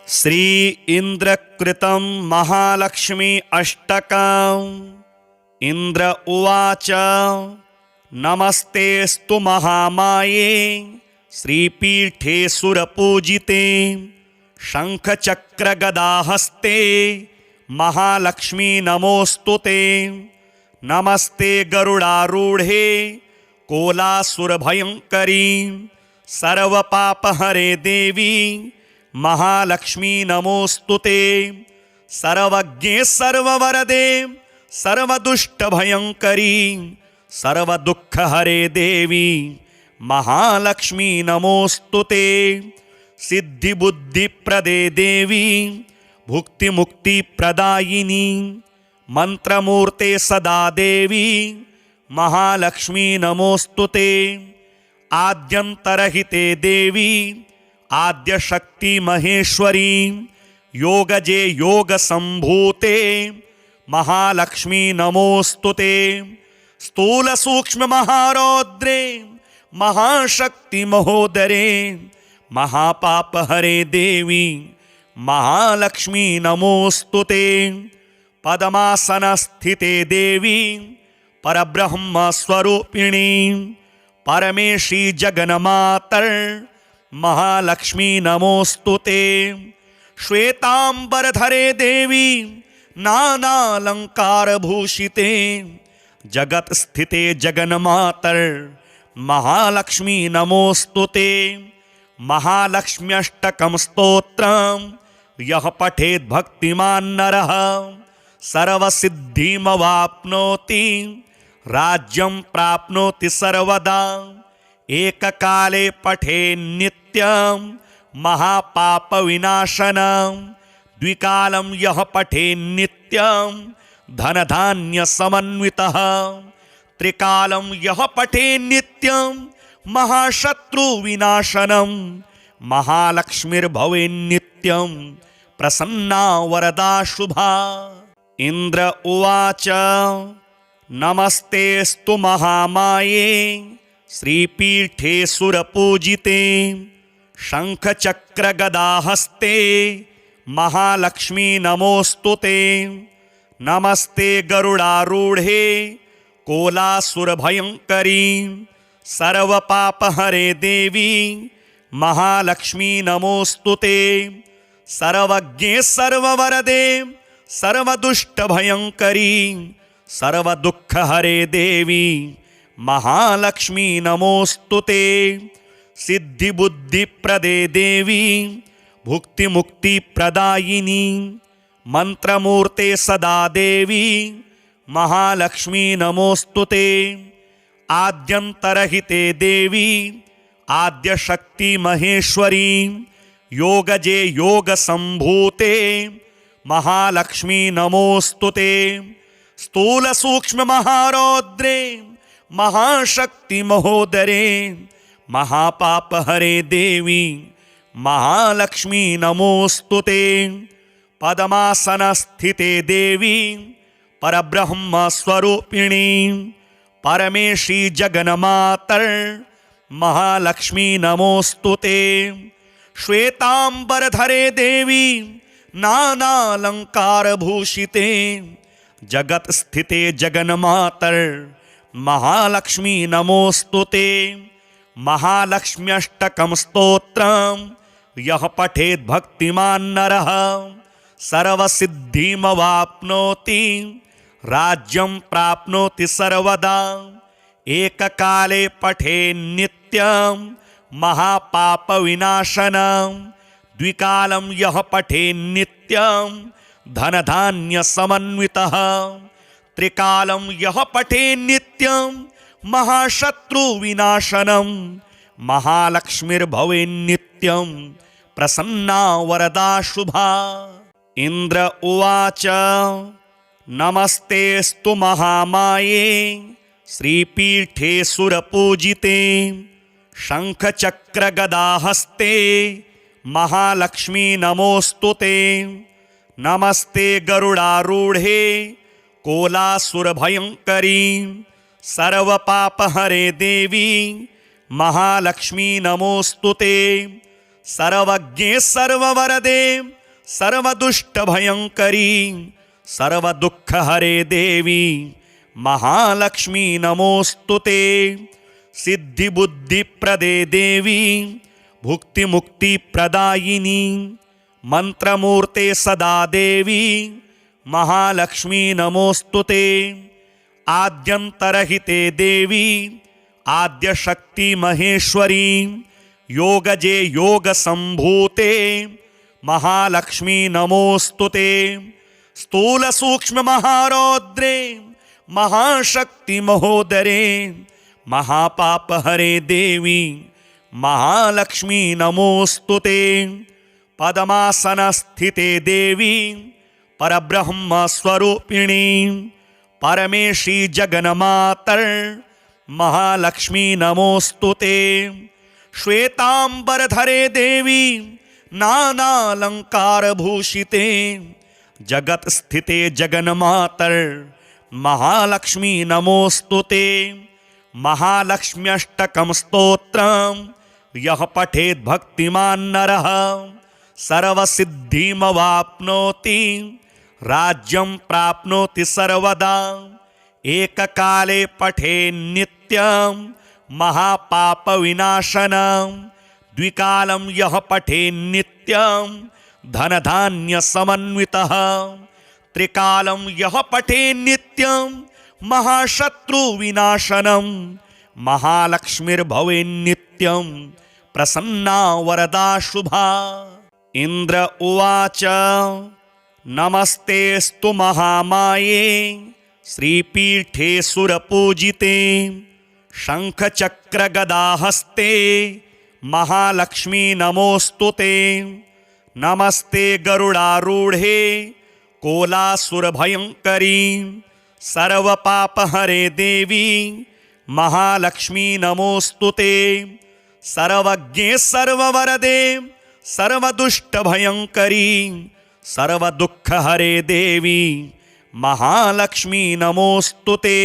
श्री इंद्रकृतं महालक्ष्मी अष्टकम्। इंद्र उवाच नमस्तेस्तु महामाये श्रीपीठे सुरपूजिते शंखचक्रगदाहस्ते महालक्ष्मी नमोस्तुते। नमस्ते गरुडारूढ़े कोलासुरभयंकरी सर्वपापहरे देवी महालक्ष्मी नमोस्तुते। सर्वज्ञे सर्ववरदे सर्वदुष्टभयंकरी सर्वदुःखहरे देवी महालक्ष्मी नमोस्तुते। सिद्धिबुद्धिप्रदे देवी भुक्तिमुक्तिप्रदायिनी मंत्रमूर्ते सदा देवी महालक्ष्मी नमोस्तुते। आद्यंतरहिते देवी आद्यशक्ति महेश्वरी योगजे योग संभूते महालक्ष्मी नमोस्तुते। स्थूल सूक्ष्म महारौद्रे महाशक्ति महोदरे महापापहरे देवी महालक्ष्मी नमोस्तुते। पद्मासनस्थिते देवी परब्रह्म स्वरूपिणी परमेशी जगन्मातर महालक्ष्मी नमोस्तुते। श्वेतांबरधरे देवी नानालंकार भूषिते जगत स्थिते जगन्मातर महालक्ष्मी नमोस्तुते। महालक्ष्म्यष्टकं स्तोत्रम् यः पठेत् भक्तिमान् नरः सर्वसिद्धिमवाप्नोति राज्यं प्राप्नोति सर्वदा। एककाले पठे नित्यं महापापविनाशनं द्विकालं यः पठे नित्यं धनधान्यसमन्वितः त्रिकालं यः पठे नित्यं महाशत्रुविनाशनं महालक्ष्मीर्भवेन्नित्यं प्रसन्ना वरदा शुभा। इंद्र उवाच नमस्तेस्तु महामाये श्रीपीठे सुरपूजिते शंखचक्रगदाहस्ते महालक्ष्मी नमोस्तुते। नमस्ते गरुडारूढ़े कोलासुरभयंकरी सर्वपापहरे देवी महालक्ष्मी नमोस्तुते। सर्वज्ञे सर्ववरदे सर्वदुष्टभयंकरी सर्वदुःखहरे देवी महालक्ष्मी नमोस्तुते। सिद्धिबुद्धिप्रदे देवी भुक्तिमुक्तिप्रदायिनी मंत्रमूर्ते सदा देवी महालक्ष्मी नमोस्तुते। आद्यंतरहिते देवी आद्यशक्ति महेश्वरी योगजे योग संभूते महालक्ष्मी नमोस्तुते। स्थूल सूक्ष्म महारौद्रे महाशक्ति महोदरे महापापहरे देवी महालक्ष्मी नमोस्तुते। पद्मासनस्थिते देवी परब्रह्म स्वरूपिणी परमेशी जगन्मातर महालक्ष्मी नमोस्तुते। श्वेतांबरधरे देवी नानालंकार भूषिते जगत स्थिते जगन्मातर महालक्ष्मी नमोस्तुते। महालक्ष्म्यष्टकं स्तोत्रम् यः पठेत् भक्तिमान् नरः सर्वसिद्धिमवाप्नोति राज्यं प्राप्नोति सर्वदा। एककाले पठे नित्यं महापापविनाशनं द्विकालं यः पठे नित्यं धनधान्यसमन्वितः त्रिकालं यः पठे नित्यं महाशत्रुविनाशनं महालक्ष्मीर्भवेन्नित्यं प्रसन्ना वरदा शुभा। इंद्र उवाच नमस्तेस्तु महामाये श्रीपीठे सुरपूजिते शंखचक्रगदाहस्ते महालक्ष्मी नमोस्तुते। नमस्ते गरुडारूढ़े कोलासुरभयंकरी सर्वपापहरे देवी महालक्ष्मी नमोस्तुते। सर्वज्ञे सर्ववरदे सर्वदुष्टभयङ्करी सर्वदुःखहरे देवी महालक्ष्मी नमोऽस्तुते। सिद्धिबुद्धिप्रदे देवी भुक्तिमुक्तिप्रदायिनी मंत्रमूर्ते सदा देवी महालक्ष्मी नमोऽस्तुते। आद्यन्तरहिते देवी आद्यशक्ति महेश्वरी योगजे योगसम्भूते महालक्ष्मी नमोऽस्तुते। स्थूल सूक्ष्म महारौद्रे महाशक्ति महोदरे महापापहरे देवी महालक्ष्मी नमोऽस्तुते। पद्मासनस्थिते देवी परब्रह्म स्वरूपिणी परमेशी जगन्मातर महालक्ष्मी नमोऽस्तुते। श्वेतांबरधरे देवी नानालंकारभूषिते जगत स्थिते जगन्मातर महालक्ष्मी नमोऽस्तुते। महालक्ष्म्यष्टकं स्तोत्रं यः पठेत् भक्तिमान् नरः सर्वसिद्धिमवाप्नोति राज्यं प्राप्नोति सर्वदा। एककाले पठेन् नित्यं महापापविनाशनं द्विकालं यः पठेन् नित्यं धनधान्यसमन्वितः त्रिकालं यः पठेन् नित्यं महाशत्रुविनाशनं महालक्ष्मीर्भवेन्नित्यं प्रसन्ना वरदा शुभा। इंद्र उवाच नमस्तेस्तु महामाये श्रीपीठे सुरपूजिते शंखचक्रगदाहस्ते महालक्ष्मी नमोऽस्तुते। नमस्ते गरुडारूढे कोलासुरभयङ्करी सर्वपापहरे देवी महालक्ष्मी नमोऽस्तुते। सर्वज्ञे सर्ववरदे सर्वदुष्टभयङ्करी सर्वदुःखहरे देवी महालक्ष्मी नमोऽस्तुते।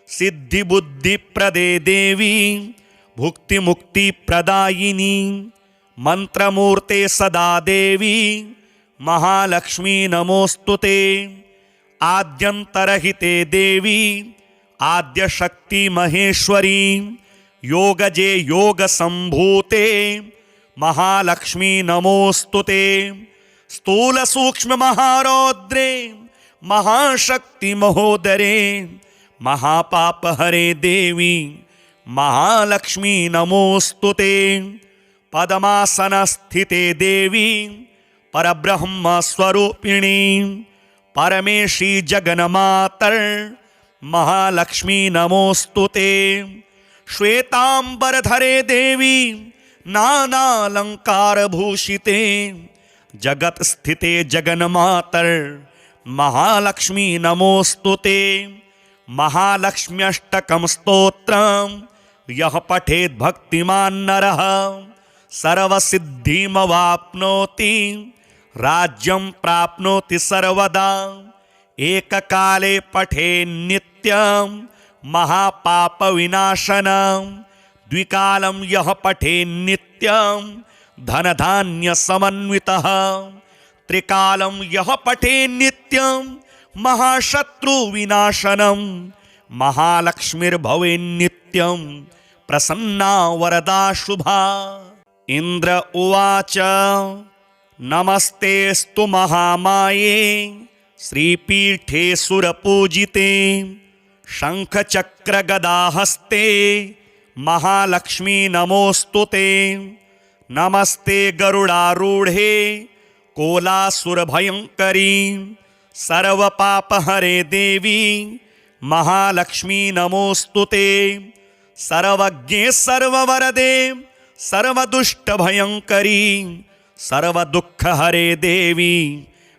सिद्धिबुद्धिप्रदे देवी भुक्तिमुक्तिप्रदायिनी मंत्रमूर्ते सदा देवी महालक्ष्मी नमोऽस्तुते। आद्यन्तरहिते देवी आद्यशक्ति महेश्वरी योगजे योगसम्भूते महालक्ष्मी नमोऽस्तुते। स्थूल सूक्ष्म महारौद्रे महाशक्ति महोदरे महापापहरे देवी महालक्ष्मी नमोऽस्तुते। पद्मासनस्थिते देवी परब्रह्म स्वरूपिणी परमेशी जगन्मातर महालक्ष्मी नमोऽस्तुते। श्वेतांबरधरे देवी नानालंकारभूषिते जगत स्थिते जगन्मातर महालक्ष्मी नमोऽस्तुते। महालक्ष्म्यष्टकं स्तोत्रं यः पठेत् भक्तिमान् नरः सर्वसिद्धिमवाप्नोति राज्यं प्राप्नोति सर्वदा। एककाले पठेन् नित्यं महापापविनाशनं द्विकालं यः पठेन् नित्यं धनधान्यसमन्वितः त्रिकालं यः पठेन् नित्यं महाशत्रुविनाशनं महालक्ष्मीर्भवेन्नित्यं प्रसन्ना वरदा शुभा। इंद्र उवाच नमस्तेस्तु महामाये श्रीपीठे सुरपूजिते शंखचक्रगदाहस्ते महालक्ष्मी नमोऽस्तुते। नमस्ते गरुडारूढे कोलासुरभयङ्करी सर्वपापहरे देवी महालक्ष्मी नमोऽस्तुते। सर्वज्ञे सर्ववरदे सर्वदुष्टभयङ्करी सर्वदुःखहरे देवी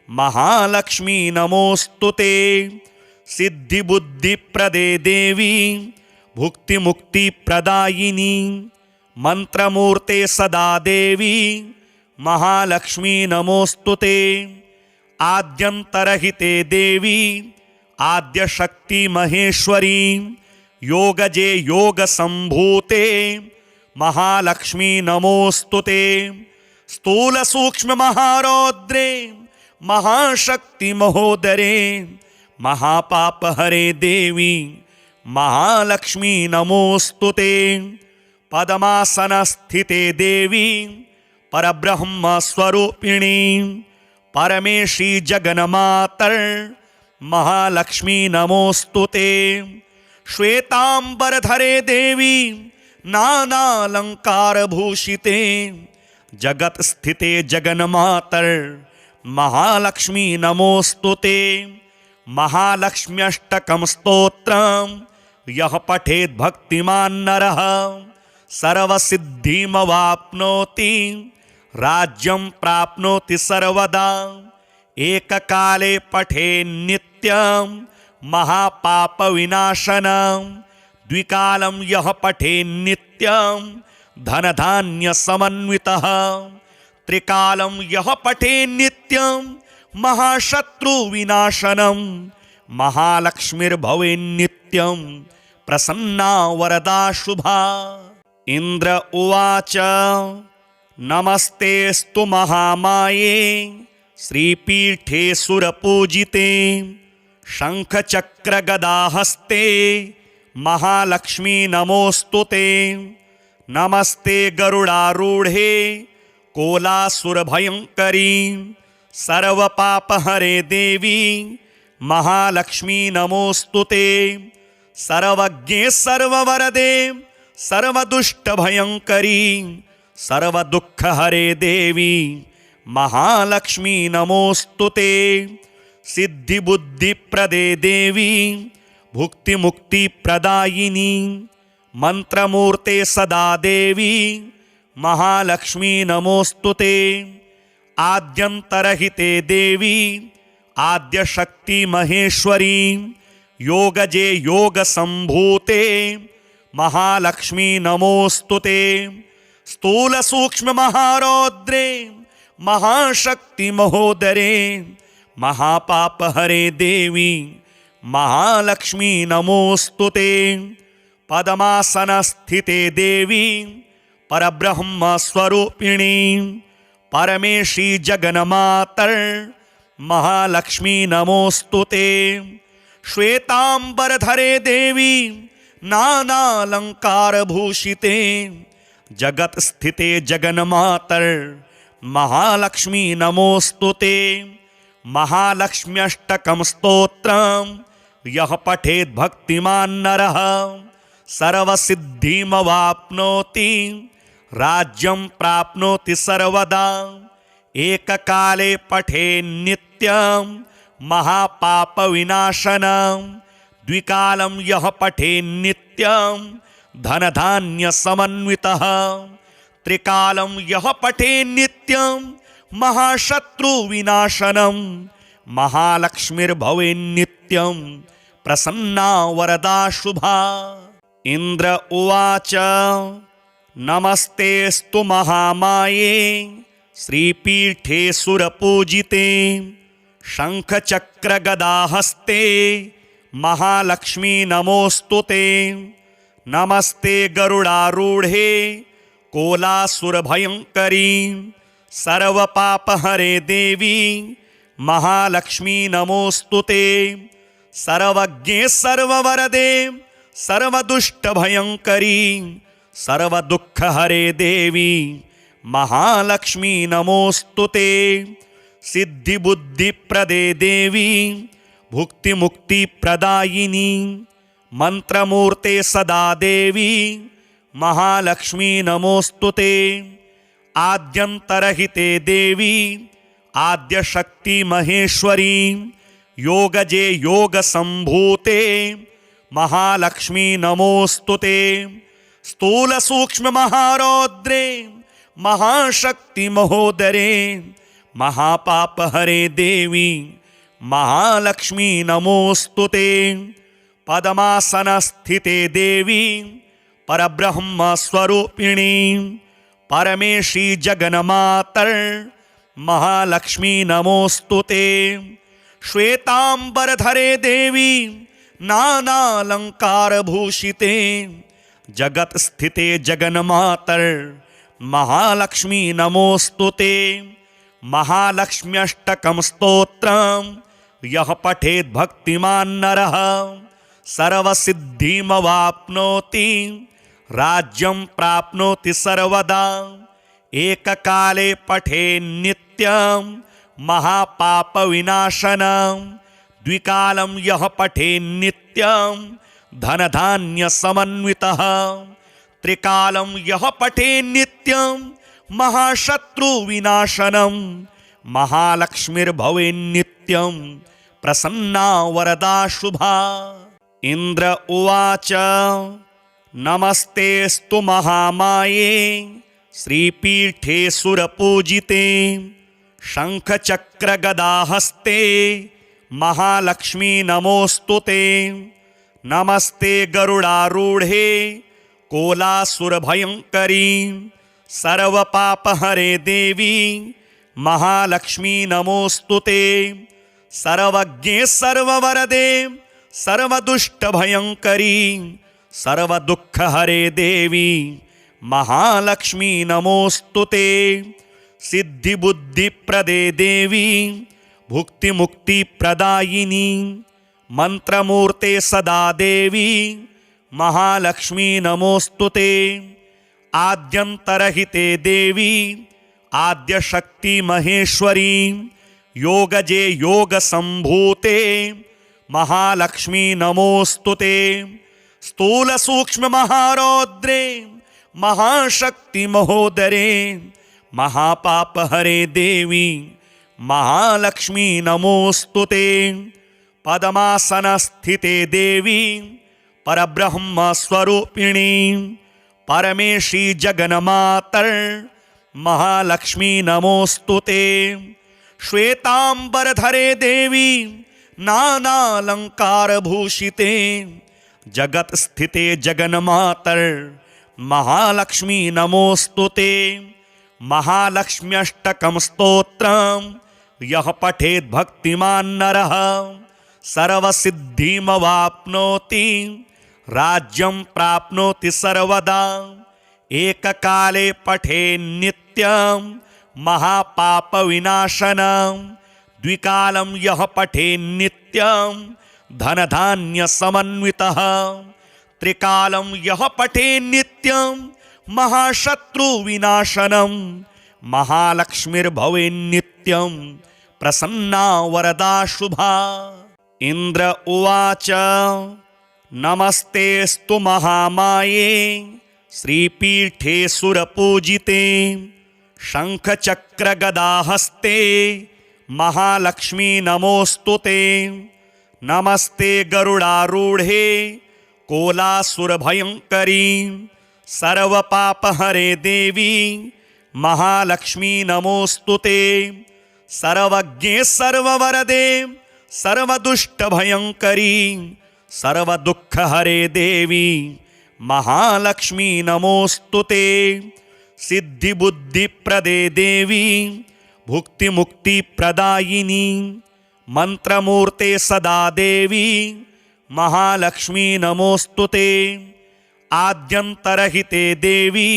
महालक्ष्मी नमोऽस्तुते। सिद्धिबुद्धिप्रदे देवी भुक्तिमुक्तिप्रदायिनी मंत्रमूर्ते सदा देवी महालक्ष्मी नमोऽस्तुते। आद्यन्तरहिते देवी आद्यशक्ति महेश्वरी योगजे योगसम्भूते महालक्ष्मी नमोऽस्तुते। स्थूल सूक्ष्म महारौद्रे महाशक्ति महोदरे महापाप हरे देवी महालक्ष्मी नमोस्तुते। पद्मासन स्थिते देवी परब्रह्म स्वरूपिणी परमेशी जगन्मातर महालक्ष्मी नमोस्तुते। श्वेतांबरधरे देवी नानालंकार भूषिते जगत स्थिते जगन्मातर महालक्ष्मी नमोस्तुते। महालक्ष्म्यष्टकं स्तोत्रं यः पठेत् भक्तिमान् नरः सर्वसिद्धिमवाप्नोति राज्यं प्राप्नोति सर्वदा। एककाले पठे नित्यं महापापविनाशनं द्विकालं यः पठे नित्यं धनधान्यसमन्वितः त्रिकालं यः पठे नित्यं महाशत्रुविनाशनं महालक्ष्मीर्भवेन्नित्यं प्रसन्ना वरदा शुभा। इंद्र उवाच नमस्तेस्तु महामाये श्रीपीठे सुरपूजिते शंखचक्रगदाहस्ते महालक्ष्मी नमोस्तुते। नमस्ते गरुडारूढ़े कोलासुरभयंकरी सर्वपापहरे देवी महालक्ष्मी नमोस्तुते। सर्वज्ञे सर्ववरदे सर्वदुष्टभयंकरी सर्वदुःखहरे देवी महालक्ष्मी नमोस्तुते। सिद्धिबुद्धिप्रदे देवी भुक्तिमुक्तिप्रदायिनी मंत्रमूर्ते सदा देवी महालक्ष्मी नमोस्तुते। आद्यंतरहिते देवी आद्यशक्ति महेश्वरी योगजे योग संभूते महालक्ष्मी नमोस्तुते। स्थूल सूक्ष्म महारौद्रे महाशक्ति महोदरे महापाप हरे देवी महालक्ष्मी नमोस्तुते। पद्मासन स्थिते देवी परब्रह्म स्वरूपिणी परमेशी जगन्मातर महालक्ष्मी नमोस्तुते। श्वेतांबरधरे देवी नानालंकार भूषिते जगत स्थिते जगन्मातर महालक्ष्मी नमोस्तुते। महालक्ष्म्यष्टकं स्तोत्रं यः पठेत् भक्तिमान् नरः सर्वसिद्धिमवाप्नोति राज्यं प्राप्नोति सर्वदा। एककाले पठे नित्यं महापापविनाशनं द्विकालं यः पठे नित्यं धनधान्यसमन्वितः त्रिकालं यः पठे नित्यं महाशत्रुविनाशनं महालक्ष्मीर्भवेन्नित्यं प्रसन्ना वरदा शुभा। इंद्र उवाच नमस्तेस्तु महामाये श्रीपीठे सुरपूजिते शंखचक्रगदाहस्ते महालक्ष्मी नमोस्तुते। नमस्ते गरुडारूढ़े कोलासुरभयंकरी सर्वपापहरे देवी महालक्ष्मी नमोस्तुते। सर्वज्ञे सर्ववरदे सर्वदुष्टभयंकरी सर्वदुःखहरे देवी महालक्ष्मी नमोस्तुते। सिद्धिबुद्धिप्रदे देवी भुक्तिमुक्तिप्रदायिनी मंत्रमूर्ते सदा देवी महालक्ष्मी नमोस्तुते। आद्यंतरहिते देवी आद्यशक्ति महेश्वरी योगजे योग संभूते महालक्ष्मी नमोस्तुते। स्थूल सूक्ष्म महारौद्रे महाशक्ति महोदरे महापाप हरे देवी महालक्ष्मी नमोस्तुते। पद्मासन स्थिते देवी परब्रह्म स्वरूपिणी परमेशी जगन्मातर महालक्ष्मी नमोस्तुते। श्वेतांबरधरे देवी नानालंकार भूषिते जगत स्थिते जगन्मातर महालक्ष्मी नमोस्तुते। महालक्ष्म्यष्टकं स्तोत्रं यः पठेत् भक्तिमान् नरः सर्वसिद्धिमवाप्नोति राज्यं प्राप्नोति सर्वदा। एककाले पठेन्नित्यं महापापविनाशनं द्विकालं यः पठेन्नित्यं धनधान्यसमन्वितः। त्रिकालं यः पठेन्नित्यं महाशत्रुविनाशनं महालक्ष्मीर्भवेन्नित्यं प्रसन्ना वरदा शुभा। इंद्र उवाच नमस्तेस्तु महामाये श्रीपीठे सुरपूजिते शंखचक्रगदाहस्ते महालक्ष्मी नमोस्तुते। नमस्ते गरुडारूढे कोलासुरभयंकरी सर्वपापहरे देवी महालक्ष्मी नमोस्तुते। सर्वज्ञे सर्ववरदे सर्वदुष्टभयंकरी सर्वदुःखहरे देवी महालक्ष्मी नमोस्तुते। सिद्धिबुद्धिप्रदे देवी भुक्तिमुक्तिप्रदायिनी मंत्रमूर्ते सदा देवी महालक्ष्मी नमोस्तुते। आद्यंतरहिते देवी आद्यशक्ति महेश्वरी योगजे योग संभूते महालक्ष्मी नमोस्तुते। स्थूल सूक्ष्म महारौद्रे महाशक्ति महोदरे महापापहरे देवी महालक्ष्मी नमोस्तुते। पद्मासनस्थिते देवी परब्रह्म स्वरूपिणी परमेशी जगन्मातर महालक्ष्मी नमोस्तुते। श्वेतांबरधरे देवी नानालंकारभूषिते जगत स्थिते जगन्मातर महालक्ष्मी नमोस्तुते। महालक्ष्म्यष्टकं स्तोत्रं यः पठेत् भक्तिमान् नरः सर्वसिद्धिमवाप्नोति राज्यं प्राप्नोति सर्वदा। एककाले पठेन्नित्यं महापापविनाशनं द्विकालं यः पठेन्नित्यं धनधान्यसमन्वितः। त्रिकालं यः पठेन्नित्यं महाशत्रुविनाशनं महालक्ष्मीर्भवेन्नित्यं प्रसन्ना वरदा शुभा। इंद्र उवाच नमस्तेस्तु महामाये श्रीपीठे सुरपूजिते शंखचक्रगदाहस्ते महालक्ष्मी नमोस्तुते। नमस्ते गरुडारूढे कोलासुरभयंकरी सर्वपापहरे देवी महालक्ष्मी नमोस्तुते। सर्वज्ञे सर्ववरदे सर्वदुष्टभयंकरी सर्वदुःखहरे देवी महालक्ष्मी नमोस्तुते। सिद्धिबुद्धिप्रदे देवी भुक्तिमुक्तिप्रदायिनी मंत्रमूर्ते सदा देवी महालक्ष्मी नमोस्तुते। आद्यंतरहिते देवी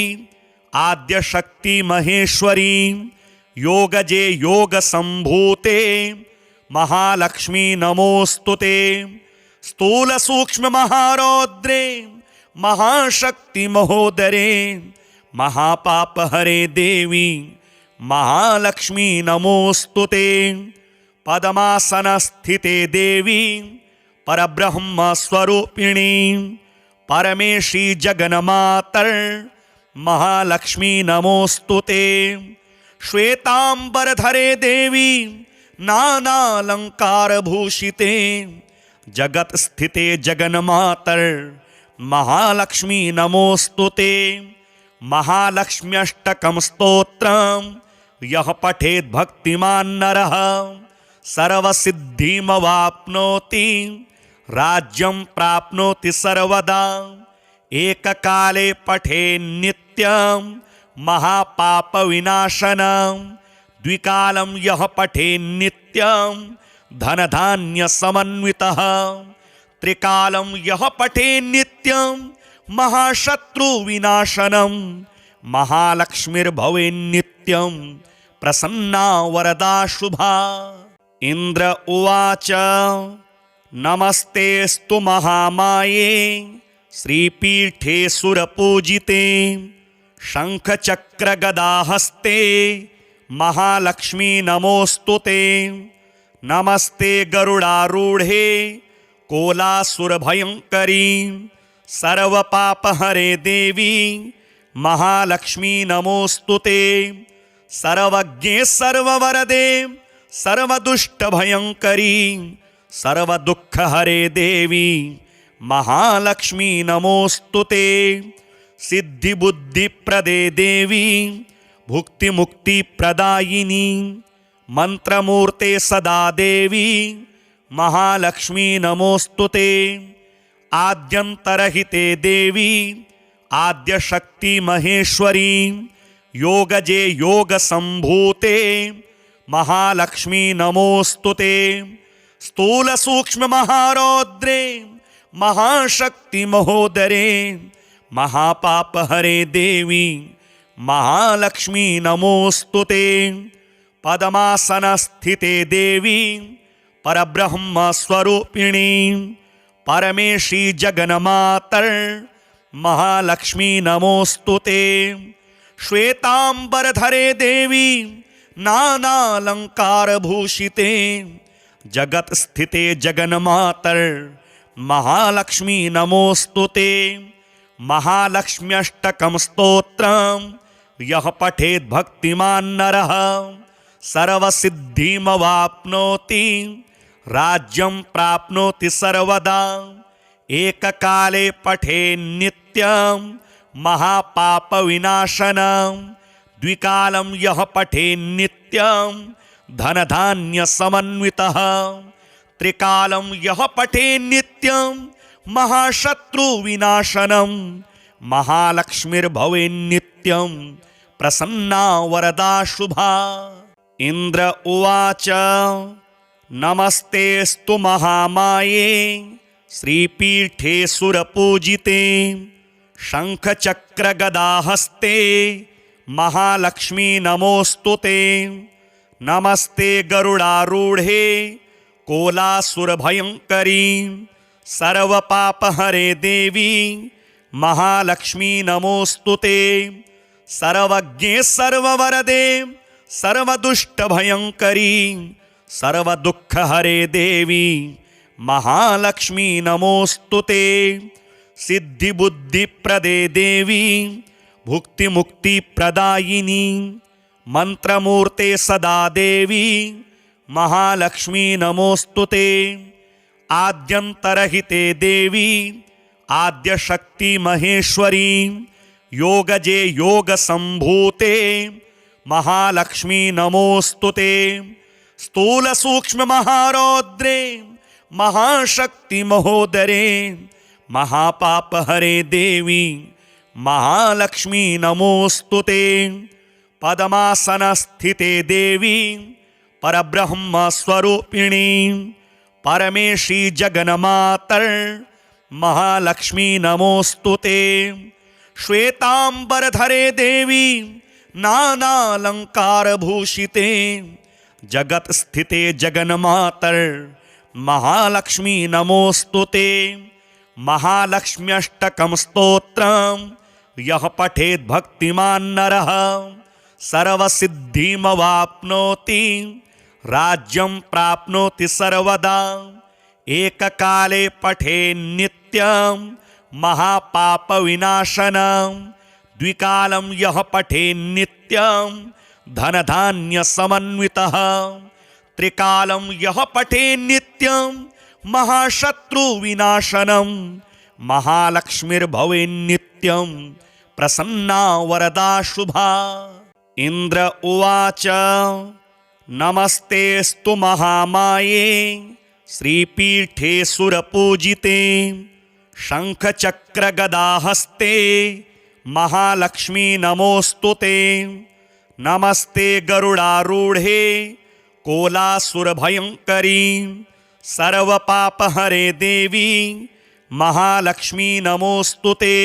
आद्यशक्ति महेश्वरी योगजे योग संभूते महालक्ष्मी नमोस्तुते। स्थूल सूक्ष्म महारौद्रे महाशक्ति महोदरे महापापहरे देवी महालक्ष्मी नमोस्तुते। पद्मासनस्थिते देवी परब्रह्म स्वरूपिणी परमेशी जगन्मातर महालक्ष्मी नमोस्तुते। श्वेतांबरधरे देवी नानालंकारभूषिते जगत स्थिते जगन्मातर महालक्ष्मी नमोस्तुते। महालक्ष्म्यष्टकं स्तोत्रं यः पठेत् भक्तिमान् नरः सर्वसिद्धिमवाप्नोति राज्यं प्राप्नोति सर्वदा। एककाले पठेन्नित्यं महापापविनाशनं द्विकालं यः पठेन्नित्यं धनधान्यसमन्वितः। त्रिकालं यः पठेन्नित्यं महाशत्रुविनाशनं महालक्ष्मीर्भवेन्नित्यं प्रसन्ना वरदा शुभा। इंद्र उवाच नमस्तेस्तु महामाये श्रीपीठे सुरपूजिते शंखचक्रगदाहस्ते महालक्ष्मी नमोस्तुते। नमस्ते गरुडारूढ़े कोलासुरभयंकरी सर्वपापहरे देवी महालक्ष्मी नमोस्तुते। सर्वज्ञे सर्ववरदे सर्वदुष्टभयंकरी सर्वदुःखहरे देवी महालक्ष्मी नमोस्तुते। सिद्धिबुद्धिप्रदे देवी भुक्तिमुक्तिप्रदायिनी मंत्रमूर्ते सदा देवी महालक्ष्मी नमोस्तुते। आद्यंतरहिते देवी आद्यशक्ति महेश्वरी योगजे योग संभूते महालक्ष्मी नमोस्तुते। स्थूल सूक्ष्म महारौद्रे महाशक्ति महोदरे महापापहरे देवी महालक्ष्मी नमोस्तुते। पद्मासनस्थिते देवी परब्रह्म स्वरूपिणी परमेशी जगन्मातर महालक्ष्मी नमोस्तुते। श्वेतांबरधरे देवी नानालंकार भूषिते जगत स्थिते जगन्मातर महालक्ष्मी नमोस्तुते। महालक्ष्म्यष्टकं स्तोत्रं यः पठेत् भक्तिमान् नरः सर्वसिद्धिमवाप्नोति राज्यं प्राप्नोति सर्वदा। एककाले पठेन्नित्यं महापापविनाशनं द्विकालं यः पठेन्नित्यं धनधान्यसमन्वितः। त्रिकालं यः पठेन्नित्यं महाशत्रुविनाशनं महालक्ष्मीर्भवेन्नित्यं प्रसन्ना वरदा शुभा। इंद्र उवाच नमस्तेस्तु महामाये श्रीपीठे सुरपूजिते शंखचक्रगदाहस्ते महालक्ष्मी नमोस्तुते। नमस्ते गरुडारूढ़े कोलासुरभयंकरी सर्वपापहरे देवी महालक्ष्मी नमोस्तुते। सर्वज्ञे सर्ववरदे सर्वदुष्टभयंकरी सर्वदुःखहरे देवी महालक्ष्मी नमोस्तुते। सिद्धिबुद्धिप्रदे देवी भुक्तिमुक्तिप्रदायिनी मंत्रमूर्ते सदा देवी महालक्ष्मी नमोस्तुते। आद्यंतरहिते देवी आद्यशक्ति महेश्वरी योगजे योग संभूते महालक्ष्मी नमोस्तुते। स्थूल सूक्ष्म महारौद्रे महाशक्ति महोदरे महापापहरे देवी महालक्ष्मी नमोस्तुते। पद्मासनस्थिते देवी परब्रह्म स्वरूपिणी परमेशी जगन्मातर महालक्ष्मी नमोस्तुते। श्वेतांबरधरे देवी नानालंकार भूषिते जगत स्थिते जगन्मातर महालक्ष्मी नमोस्तुते। महालक्ष्म्यष्टकं स्तोत्रं यः पठेत् भक्तिमान् नरः सर्वसिद्धिमवाप्नोति राज्यं प्राप्नोति सर्वदा। एककाले पठेन्नित्यं महापापविनाशनं द्विकालं यः पठेन्नित्यं धनधान्यसमन्वितः। त्रिकालं यः पठेन्नित्यं महाशत्रुविनाशनं महालक्ष्मीर्भवेन्नित्यं प्रसन्ना वरदा शुभा। इंद्र उवाच नमस्तेस्तु महामाये श्रीपीठे सुरपूजिते शंखचक्रगदाहस्ते महालक्ष्मी नमोस्तुते। नमस्ते गरुडारूढ़े कोलासुरभयंकरी सर्वपापहरे देवी महालक्ष्मी नमोस्तुते।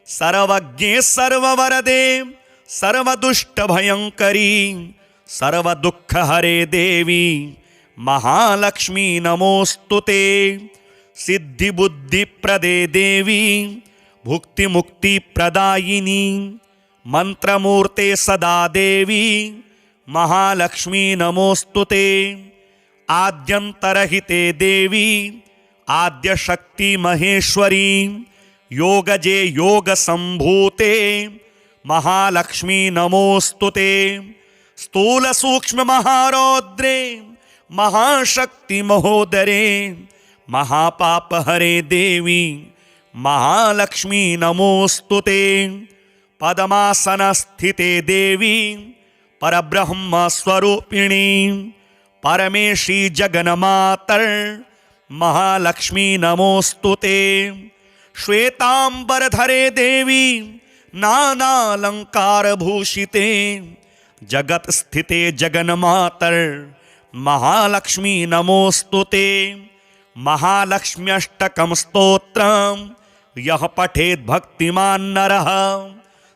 सर्वज्ञे सर्ववरदे सर्वदुष्टभयङ्करी सर्वदुःखहरे देवी महालक्ष्मी नमोस्तुते। सिद्धिबुद्धिप्रदे देवी भुक्तिमुक्तिप्रदायिनी मंत्रमूर्ते सदा देवी महालक्ष्मी नमोस्तुते। आद्यंतरहिते देवी आद्यशक्ति महेश्वरी योगजे योग संभूते महालक्ष्मी नमोस्तुते। स्थूल सूक्ष्म महारौद्रे महाशक्ति महोदरे महापाप हरे देवी महालक्ष्मी नमोस्तुते। पद्मासन स्थिते देवी परब्रह्म स्वरूपिणी परमेशी जगन्मातर महालक्ष्मी नमोस्तुते। श्वेतांबरधरे देवी नानालंकार भूषिते जगत स्थिते जगन्मातर महालक्ष्मी नमोस्तुते। महालक्ष्म्यष्टकं स्तोत्रं यः पठेत् भक्तिमान् नरः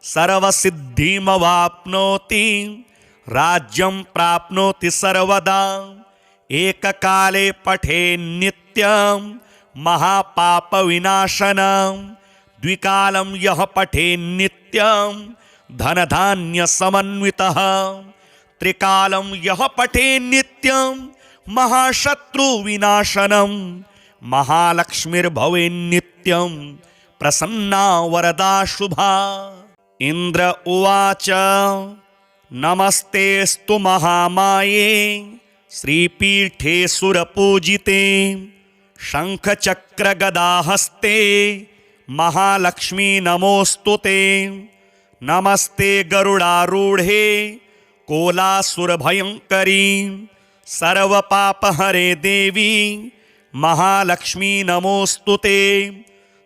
सर्वसिद्धिमवाप्नोति राज्यं प्राप्नोति सर्वदा। एककाले पठेन् नित्यं महापापविनाशनं द्विकालं यः पठेन् नित्यं धनधान्यसमन्वितः त्रिकालं यः पठेन् नित्यं महाशत्रुविनाशनं महालक्ष्मीर्भवेन्नित्यं प्रसन्ना वरदा शुभा। इंद्र उवाच नमस्तेस्तु महामाये श्रीपीठे सुरपूजिते शंखचक्रगदाहस्ते महालक्ष्मी नमोस्तुते। नमस्ते गरुडारूढ़े कोलासुरभयंकरी सर्वपापहरे देवी महालक्ष्मी नमोस्तुते।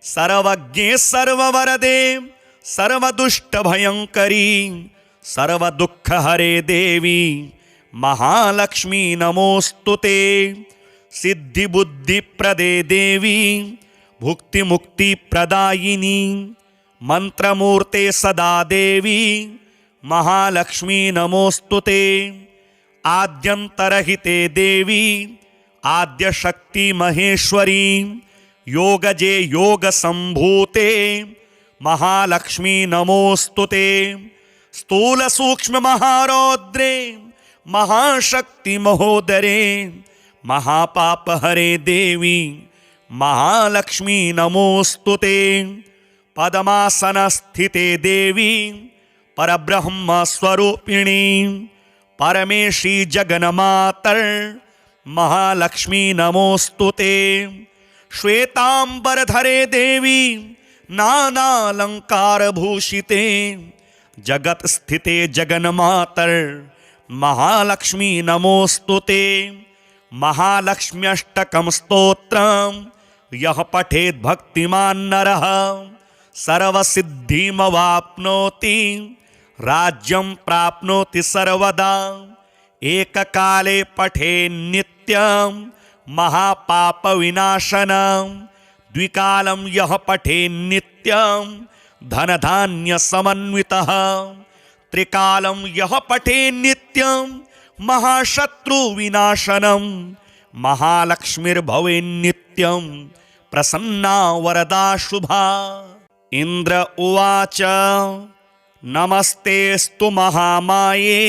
सर्वज्ञे सर्ववरदे सर्वदुष्टभयंकरी सर्वदुःखहरे देवी महालक्ष्मी नमोस्तुते। सिद्धिबुद्धिप्रदे देवी भुक्तिमुक्तिप्रदायिनी मंत्रमूर्ते सदा देवी महालक्ष्मी नमोस्तुते। आद्यंतरहिते देवी आद्यशक्ति महेश्वरी योगजे योग संभूते महालक्ष्मी नमोस्तुते। स्थूल सूक्ष्म महारौद्रे महाशक्ति महोदरे महापाप हरे देवी महालक्ष्मी नमोस्तुते। पद्मासन स्थिते देवी परब्रह्म स्वरूपिणी परमेशी जगन्मातर महालक्ष्मी नमोस्तुते। श्वेतांबरधरे देवी नानालंकार भूषिते जगत स्थिते जगन्मातर महालक्ष्मी नमोस्तुते। महालक्ष्म्यष्टकं स्तोत्रं यः पठेत् भक्तिमान् नरः सर्वसिद्धिमवाप्नोति राज्यं प्राप्नोति सर्वदा। एककाले पठेन् नित्यं महापापविनाशनं द्विकालं यः पठेन् नित्यं धनधान्यसमन्वितः त्रिकालं यः पठेन् नित्यं महाशत्रुविनाशनं महालक्ष्मीर्भवेन्नित्यं प्रसन्ना वरदा शुभा। इंद्र उवाच नमस्तेस्तु महामाये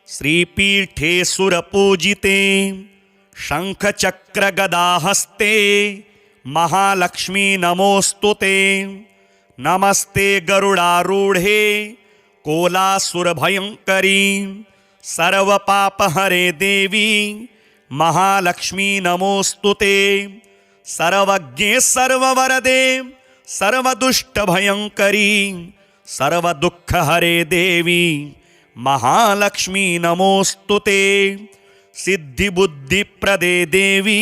श्रीपीठे सुरपूजिते शंखचक्रगदाहस्ते महालक्ष्मी नमोस्तुते। नमस्ते गरुडारूढ़े कोलासुरभयंकरी सर्वपापहरे देवी महालक्ष्मी नमोस्तुते। सर्वज्ञे सर्ववरदे सर्वदुष्टभयंकरी सर्वदुःखहरे देवी महालक्ष्मी नमोस्तुते। सिद्धिबुद्धिप्रदे देवी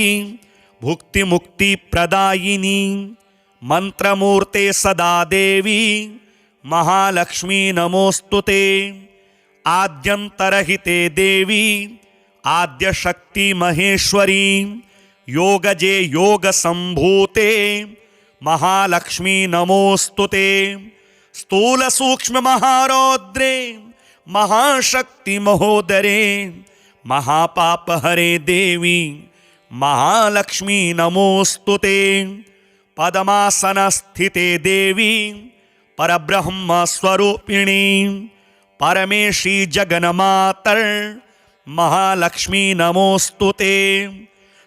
भुक्तिमुक्तिप्रदायिनी मंत्रमूर्ते सदा देवी महालक्ष्मी नमोस्तुते। आद्यंतरहिते देवी आद्यशक्ति महेश्वरी योगजे योग संभूते महालक्ष्मी नमोस्तुते। स्थूलसूक्ष्ममहारौद्रे महाशक्तिमहोदरे महापापहरे देवी महालक्ष्मी नमोस्तुते। पद्मासनस्थिते देवी परब्रह्मस्वरूपिणी परमेशी जगन्मातर महालक्ष्मी नमोस्तुते।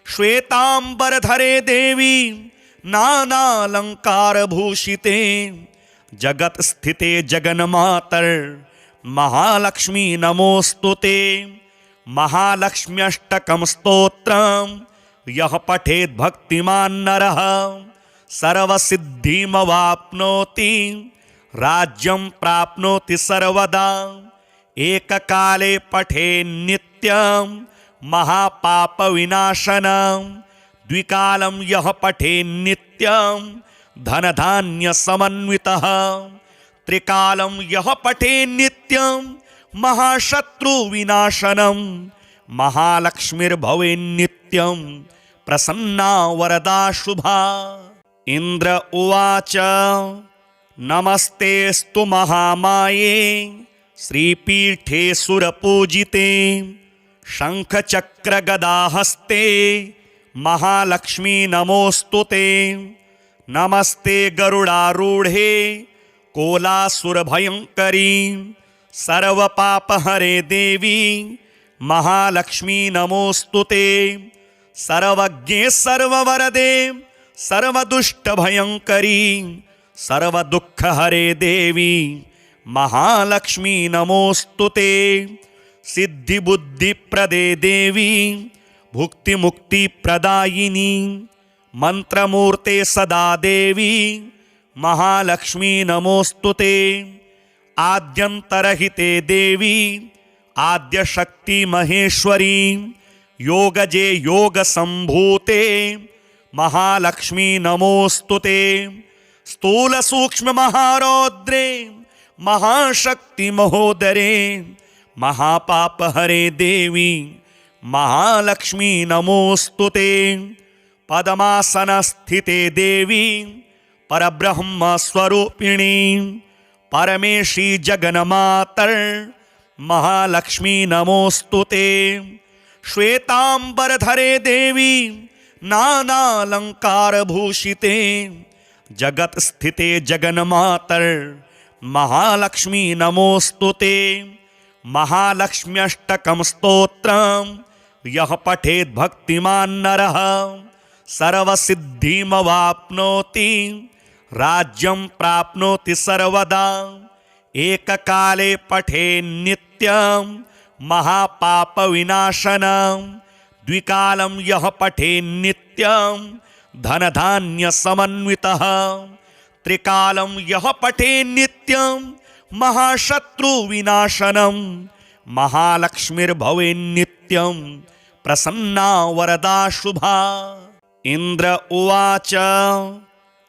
श्वेतांबरधरे देवी नानालंकारभूषिते जगत स्थिते जगन्मातर महालक्ष्मी नमोस्तुते। महालक्ष्म्यष्टकं स्तोत्रं यः पठेत् भक्तिमान् नरः सर्वसिद्धिमवाप्नोति राज्यं प्राप्नोति सर्वदा। एककाले पठे नित्यं महापापविनाशनं द्विकालं यः पठे नित्यं धनधान्यसमन्वितः त्रिकालं यः पठे नित्यं महाशत्रुविनाशनं महालक्ष्मीर्भवेन्नित्यं प्रसन्ना वरदा शुभा। इंद्र उवाच नमस्तेस्तु महामाये श्रीपीठे सुरपूजिते शंखचक्रगदाहस्ते महालक्ष्मी नमोस्तुते। नमस्ते गरुडारूढे कोलासुरभयंकरी सर्वपापहरे देवी महालक्ष्मी नमोस्तुते। सर्वज्ञे सर्ववरदे सर्वदुष्टभयंकरी सर्वदुःखहरे देवी महालक्ष्मी नमोस्तुते। सिद्धिबुद्धिप्रदे देवी भुक्तिमुक्तिप्रदायिनी मंत्रमूर्ते सदा देवी महालक्ष्मी नमोस्तुते। आद्यंतरहिते देवी आद्यशक्ति महेश्वरी योगजे योगसंभूते महालक्ष्मी नमोस्तुते। स्थूलसूक्ष्ममहारौद्रे महाशक्तिमहोदरे महापापहरे देवी महालक्ष्मी नमोस्तुते। पद्मासनस्थिते देवी परब्रह्मस्वरूपिणी परमेशी जगन्मातर महालक्ष्मी नमोस्तुते। श्वेतांबरधरे देवी नानालंकारभूषिते जगत स्थिते जगन्मातर महालक्ष्मी नमोस्तुते। महालक्ष्म्यष्टकं स्तोत्रं यः पठेत् भक्तिमान् नरः सर्वसिद्धिमवाप्नोति राज्यं प्राप्नोति सर्वदा। एककाले पठे नित्यं महापापविनाशनं द्विकालं यः पठे नित्यं धनधान्यसमन्वितः त्रिकालं यः पठे नित्यं महाशत्रुविनाशनं महालक्ष्मीर्भवेन्नित्यं प्रसन्ना वरदा शुभा। इंद्र उवाच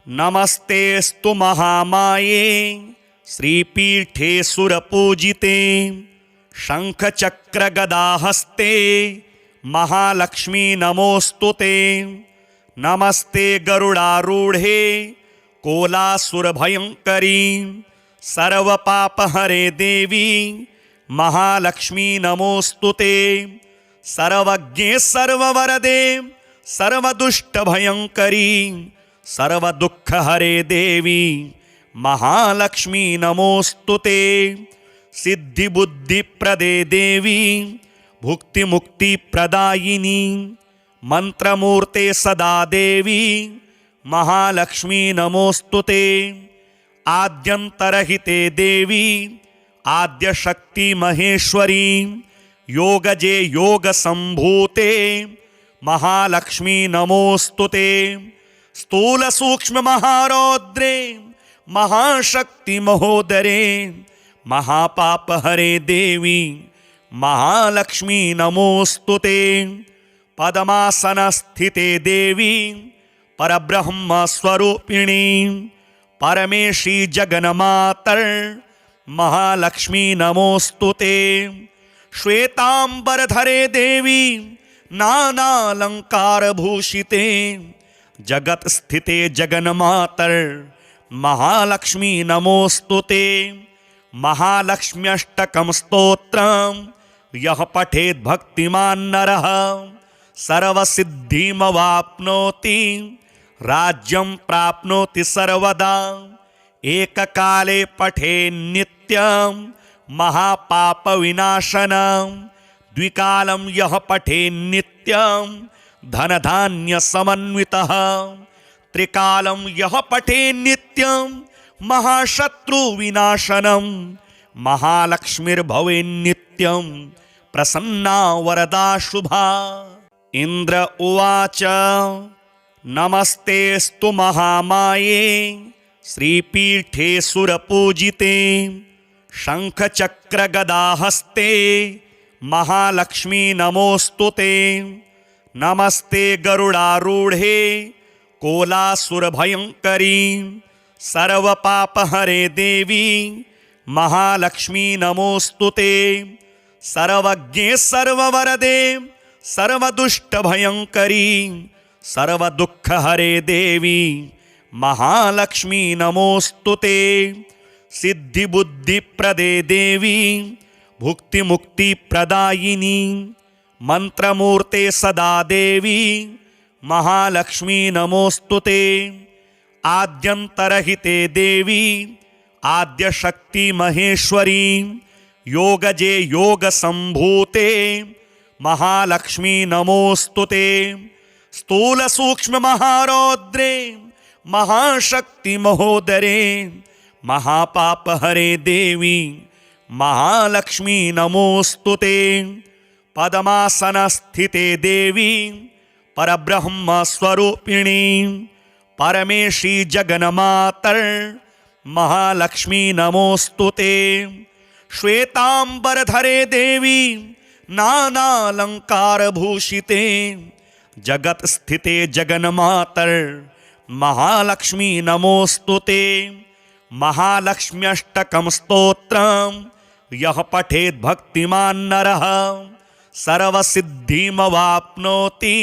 नमस्तेस्तु महामाये श्रीपीठे सुरपूजिते शंखचक्रगदाहस्ते महालक्ष्मी नमोस्तुते। नमस्ते गरुडारूढे कोलासुरभयंकरी सर्वपापहरे देवी महालक्ष्मी नमोस्तुते। सर्वज्ञे सर्ववरदे सर्वदुष्टभयंकरी सर्वदुःखहरे देवी महालक्ष्मी नमोस्तुते। सिद्धिबुद्धिप्रदे देवी भुक्तिमुक्तिप्रदायिनी मंत्रमूर्ते सदा देवी महालक्ष्मी नमोस्तुते। आद्यंतरहिते देवी आद्यशक्ति महेश्वरी योगजे योगसंभूते महालक्ष्मी नमोस्तुते। स्थूलसूक्ष्ममहारौद्रे महाशक्तिमहोदरे महापापहरे देवी महालक्ष्मी नमोस्तुते। पद्मासनस्थिते देवी परब्रह्मस्वरूपिणी परमेशी जगन्मातर महालक्ष्मी नमोस्तुते। श्वेतांबरधरे देवी नानालंकारभूषिते जगत स्थिते जगन्मातर महालक्ष्मी नमोस्तुते। महालक्ष्म्यष्टकं स्तोत्रं यः पठेत् भक्तिमान् नरः सर्वसिद्धिमवाप्नोति राज्यं प्राप्नोति सर्वदा। एककाले पठेन्नित्यं महापापविनाशनं द्विकालं यः पठेन्नित्यं धनधान्यसमन्वितः। त्रिकालं यः पठेन्नित्यं महाशत्रुविनाशनं महालक्ष्मीर्भवेन्नित्यं प्रसन्ना वरदा शुभा। इंद्र उवाच नमस्तेस्तु महामाये श्रीपीठे सुरपूजिते शंखचक्रगदाहस्ते महालक्ष्मी नमोस्तुते। नमस्ते गरुडारूढे कोलासुरभयंकरी सर्वपापहरे देवी महालक्ष्मी नमोस्तुते। सर्वज्ञे सर्ववरदे सर्वदुष्टभयंकरी सर्वदुःखहरे देवी महालक्ष्मी नमोस्तुते। सिद्धिबुद्धिप्रदे देवी भुक्तिमुक्तिप्रदायिनी मंत्रमूर्ते सदा देवी महालक्ष्मी नमोस्तुते। आद्यंतरहिते देवी आद्यशक्ति महेश्वरी योगजे योग संभूते महालक्ष्मी नमोस्तुते। स्थूल सूक्ष्म महारौद्रे महाशक्ति महोदरे महापापहरे देवी महालक्ष्मी नमोस्तुते। पद्मासनस्थिते देवी परब्रह्म स्वरूपिणी परमेशी जगन्मातर महालक्ष्मी नमोस्तुते। श्वेतांबरधरे देवी नानालंकार भूषिते जगत स्थिते जगन्मातर महालक्ष्मी नमोस्तुते। महालक्ष्म्यष्टकं स्तोत्रं यः पठेत् भक्तिमान् नरः सर्वसिद्धिमवाप्नोति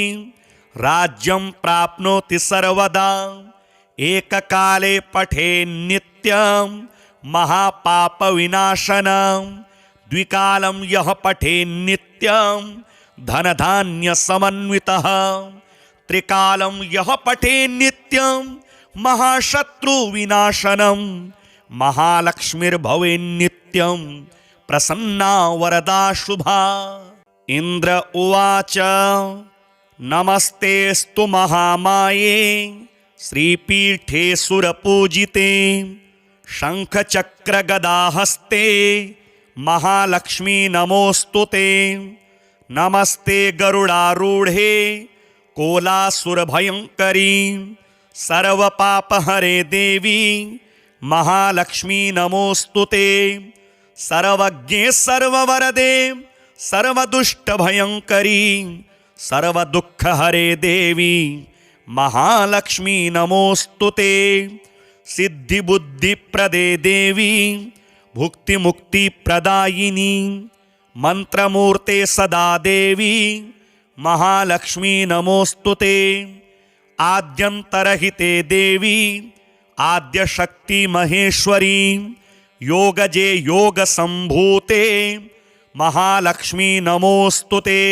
राज्यं प्राप्नोति सर्वदा। एककाले पठेन्नित्यं महापापविनाशनं द्विकालं यः पठेन्नित्यं धनधान्यसमन्वितः। त्रिकालं यः पठेन्नित्यं महाशत्रुविनाशनं महालक्ष्मीर्भवेन्नित्यं प्रसन्ना वरदा शुभा। इंद्र उवाच नमस्तेस्तु महामाये श्रीपीठे सुरपूजिते शंखचक्रगदाहस्ते महालक्ष्मी नमोस्तुते। नमस्ते गरुडारूढे कोलासुरभयंकरी सर्वपापहरे देवी महालक्ष्मी नमोस्तुते। सर्वज्ञे सर्ववरदे सर्वदुष्टभयंकरी सर्वदुःखहरे देवी महालक्ष्मी नमोस्तुते। सिद्धिबुद्धिप्रदे देवी भुक्तिमुक्तिप्रदायिनी मंत्रमूर्ते सदा देवी महालक्ष्मी नमोस्तुते। आद्यंतरहिते देवी आद्यशक्ति महेश्वरी योगजे योग संभूते महालक्ष्मी नमोस्तुते।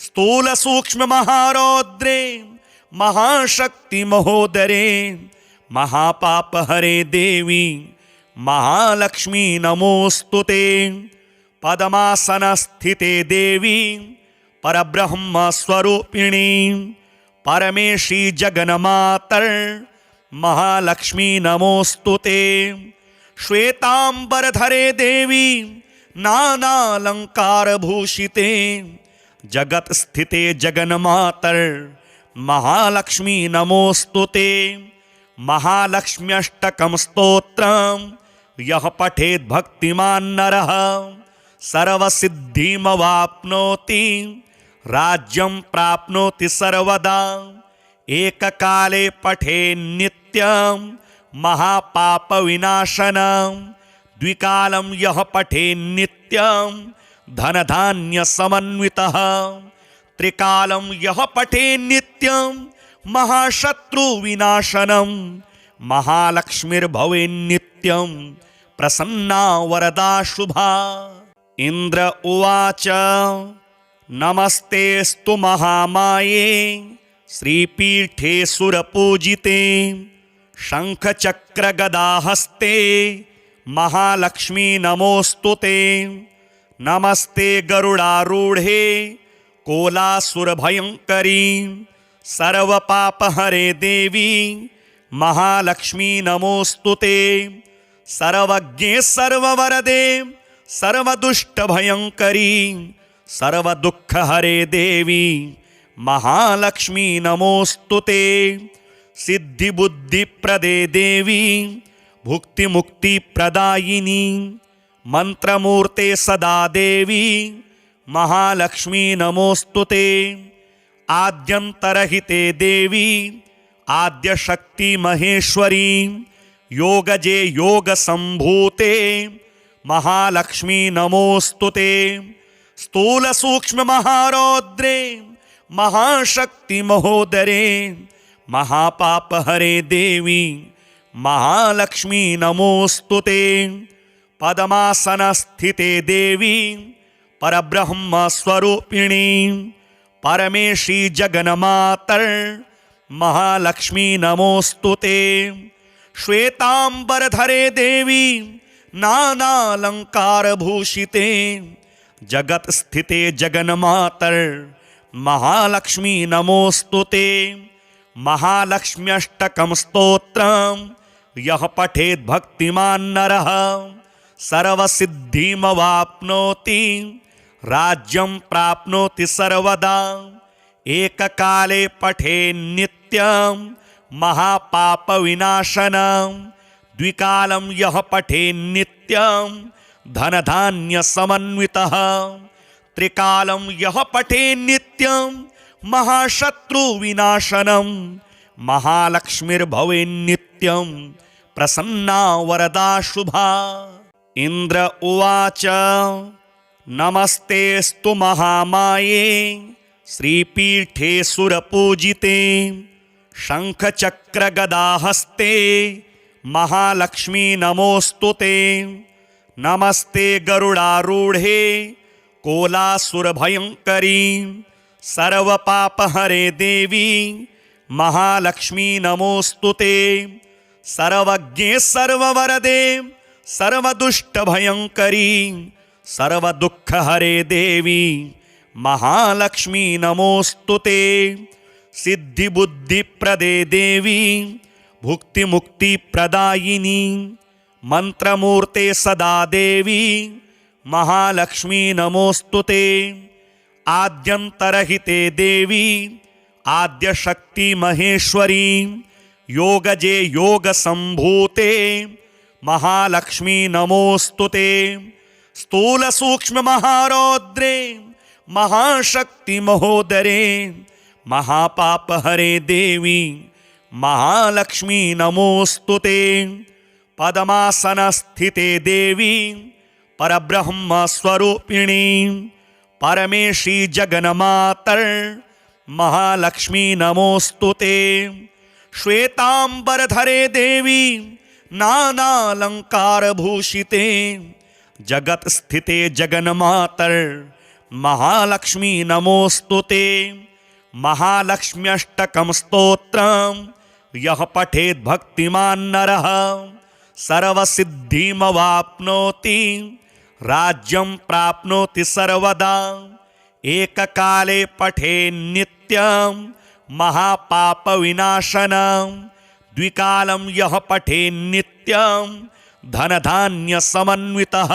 स्थूल सूक्ष्म महारौद्रे महाशक्ति महोदरे महापापहरे देवी महालक्ष्मी नमोस्तुते। पद्मासनस्थिते देवी परब्रह्म स्वरूपिणी परमेशी जगन्मातर महालक्ष्मी नमोस्तुते। श्वेतांबरधरे देवी नानालंकार भूषिते जगत स्थिते जगन्मातर महालक्ष्मी नमोस्तुते। महालक्ष्म्यष्टकं स्तोत्रं यः पठेत् भक्तिमान् नरः सर्वसिद्धिमवाप्नोति राज्यं प्राप्नोति सर्वदा। एककाले पठेन्नित्यं महापापविनाशनं द्विकालं यः पठेन्नित्यं धनधान्यसमन्वितः। त्रिकालं यः पठेन्नित्यं महाशत्रुविनाशनं महालक्ष्मीर्भवेन्नित्यं प्रसन्ना वरदा शुभा। इंद्र उवाच नमस्तेस्तु महामाये श्रीपीठे सुरपूजिते शंखचक्रगदाहस्ते महालक्ष्मी नमोस्तुते। नमस्ते गरुडारूढ़े कोलासुरभयंकरी सर्वपापहरे देवी महालक्ष्मी नमोस्तुते। सर्वज्ञे सर्ववरदे सर्वदुष्टभयंकरी सर्वदुःखहरे देवी महालक्ष्मी नमोस्तुते। सिद्धिबुद्धिप्रदे देवी भुक्तिमुक्तिप्रदायिनी मंत्रमूर्ते सदा देवी महालक्ष्मी नमोस्तुते। आद्यंतरहिते देवी आद्यशक्ति महेश्वरी योगजे योग संभूते महालक्ष्मी नमोस्तुते। स्थूल सूक्ष्म महारौद्रे महाशक्ति महोदरे महापापहरे देवी महालक्ष्मी नमोस्तुते। पद्मासनस्थिते देवी परब्रह्म स्वरूपिणी परमेशी जगन्मातर महालक्ष्मी नमोस्तुते। श्वेतांबरधरे देवी नानालंकार भूषिते जगत स्थिते जगन्मातर महालक्ष्मी नमोस्तुते। महालक्ष्म्यष्टकं स्तोत्रं यः पठेत् भक्तिमान् नरः सर्वसिद्धिमवाप्नोति राज्यं प्राप्नोति सर्वदा। एककाले पठेन्नित्यं महापापविनाशनं द्विकालं यः पठेन्नित्यं धनधान्यसमन्वितः। त्रिकालं यः पठेन्नित्यं महाशत्रुविनाशनं महालक्ष्मीर्भवेन्नित्यं प्रसन्ना वरदा शुभा। इंद्र उवाच नमस्तेस्तु महामाये श्रीपीठे सुरपूजिते शंखचक्रगदाहस्ते महालक्ष्मी नमोस्तुते। नमस्ते गरुडारूढ़े कोलासुरभयंकरी सर्वपापहरे देवी महालक्ष्मी नमोस्तुते। सर्वज्ञे सर्ववरदे सर्वदुष्टभयंकरी सर्वदुःखहरे देवी महालक्ष्मी नमोस्तुते। सिद्धिबुद्धिप्रदे देवी भुक्तिमुक्तिप्रदायिनी मंत्रमूर्ते सदा देवी महालक्ष्मी नमोस्तुते। आद्यंतरहिते देवी आद्यशक्ति महेश्वरी योगजे योग संभूते महालक्ष्मी नमोस्तुते। स्थूल सूक्ष्म महारौद्रे महाशक्ति महोदरे महापापहरे देवी महालक्ष्मी नमोस्तुते। पद्मासनस्थिते देवी परब्रह्म स्वरूपिणी परमेशी जगन्मातर महालक्ष्मी नमोस्तुते। श्वेतांबरधरे देवी नानालंकार भूषिते जगत स्थिते जगन्मातर महालक्ष्मी नमोस्तुते। महालक्ष्म्यष्टकं स्तोत्रं यः पठेत् भक्तिमान् नरः सर्वसिद्धिमवाप्नोति राज्यं प्राप्नोति सर्वदा। एककाले पठेन्नित्यं महापापविनाशनं द्विकालं यः पठेन्नित्यं धनधान्यसमन्वितः।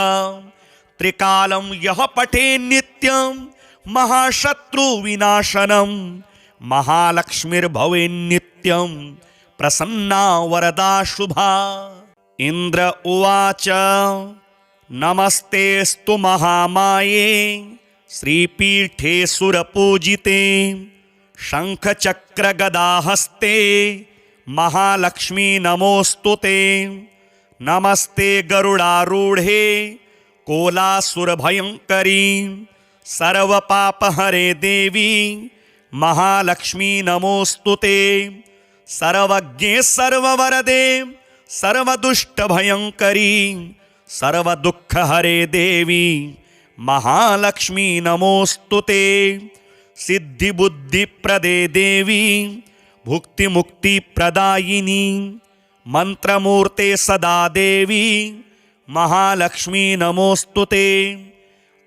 त्रिकालं यः पठेन्नित्यं महाशत्रुविनाशनं महालक्ष्मीर्भवेन्नित्यं प्रसन्ना वरदा शुभा। इंद्र उवाच नमस्तेस्तु महामाये श्रीपीठे सुरपूजिते शंखचक्रगदाहस्ते महालक्ष्मी नमोस्तुते। नमस्ते गरुडारूढ़े कोलासुरभयंकरी सर्वपापहरे देवी महालक्ष्मी नमोस्तुते। सर्वज्ञे सर्ववरदे सर्वदुष्टभयङ्करी सर्वदुःखहरे देवी महालक्ष्मी नमोस्तुते। सिद्धिबुद्धिप्रदे देवी भुक्तिमुक्तिप्रदायिनी मंत्रमूर्ते सदा देवी महालक्ष्मी नमोस्तुते।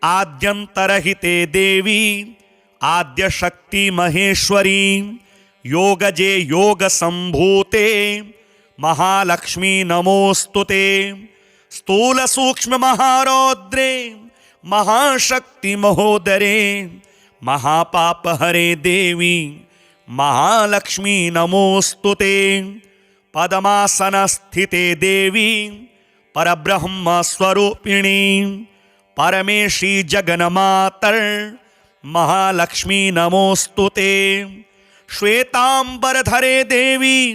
आद्यंतरहिते देवी आद्यशक्ति महेश्वरी योगजे योग संभूते महालक्ष्मी नमोस्तुते। स्थूल सूक्ष्म महारौद्रे महाशक्ति महोदरे महापाप हरे देवी महालक्ष्मी नमोस्तुते। पद्मासन स्थिते देवी परब्रह्म स्वरूपिणी परमेशी जगन्मातर महालक्ष्मी नमोस्तुते। श्वेतांबरधरे देवी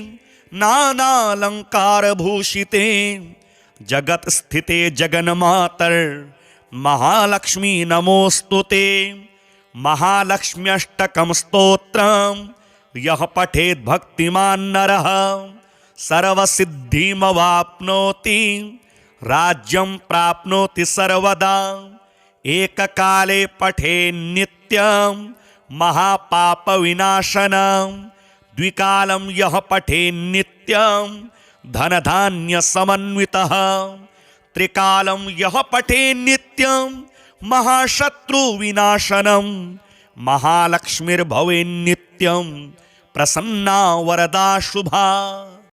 नानालंकार भूषिते जगत स्थिते जगन्मातर महालक्ष्मी नमोस्तुते। महालक्ष्म्यष्टकं स्तोत्रम् यः पठेत् भक्तिमान् नरः सर्वसिद्धिमवाप्नोति राज्यं प्राप्नोति सर्वदा। एककाले पठेन् नित्यं महापापविनाशनं द्विकालं यः पठेन् नित्यं धनधान्यसमन्वितः त्रिकालं यः पठेन् नित्यं महाशत्रुविनाशनं महालक्ष्मीर्भवेन्नित्यं प्रसन्ना वरदा शुभा।